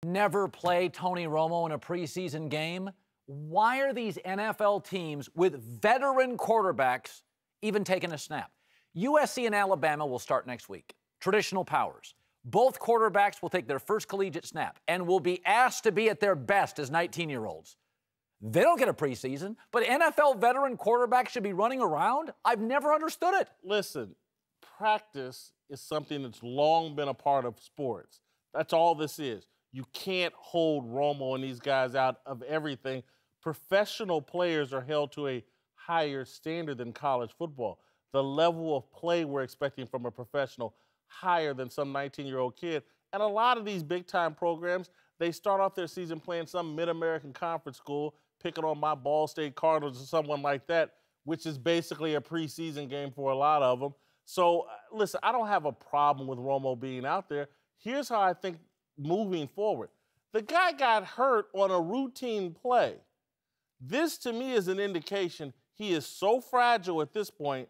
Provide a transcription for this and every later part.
Never play Tony Romo in a preseason game? Why are these NFL teams with veteran quarterbacks even taking a snap? USC and Alabama will start next week. Traditional powers. Both quarterbacks will take their first collegiate snap and will be asked to be at their best as 19-year-olds. They don't get a preseason, but NFL veteran quarterbacks should be running around? I've never understood it. Listen, practice is something that's long been a part of sports. That's all this is. You can't hold Romo and these guys out of everything. Professional players are held to a higher standard than college football. The level of play we're expecting from a professional higher than some 19-year-old kid. And a lot of these big-time programs, they start off their season playing some mid-American conference school, picking on my Ball State Cardinals or someone like that, which is basically a preseason game for a lot of them. So, listen, I don't have a problem with Romo being out there. Here's how I think moving forward. The guy got hurt on a routine play. This, to me, is an indication he is so fragile at this point.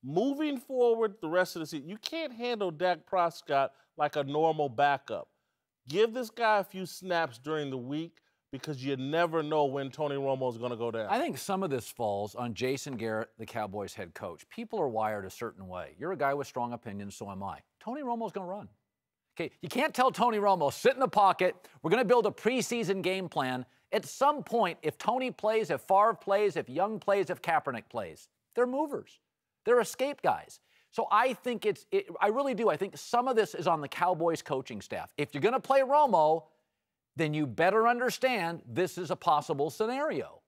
Moving forward the rest of the season, you can't handle Dak Prescott like a normal backup. Give this guy a few snaps during the week because you never know when Tony Romo is going to go down. I think some of this falls on Jason Garrett, the Cowboys head coach. People are wired a certain way. You're a guy with strong opinions, so am I. Tony Romo's going to run. Okay, you can't tell Tony Romo, sit in the pocket, we're going to build a preseason game plan. At some point, if Tony plays, if Favre plays, if Young plays, if Kaepernick plays, they're movers. They're escape guys. So I think I really do. I think some of this is on the Cowboys coaching staff. If you're going to play Romo, then you better understand this is a possible scenario.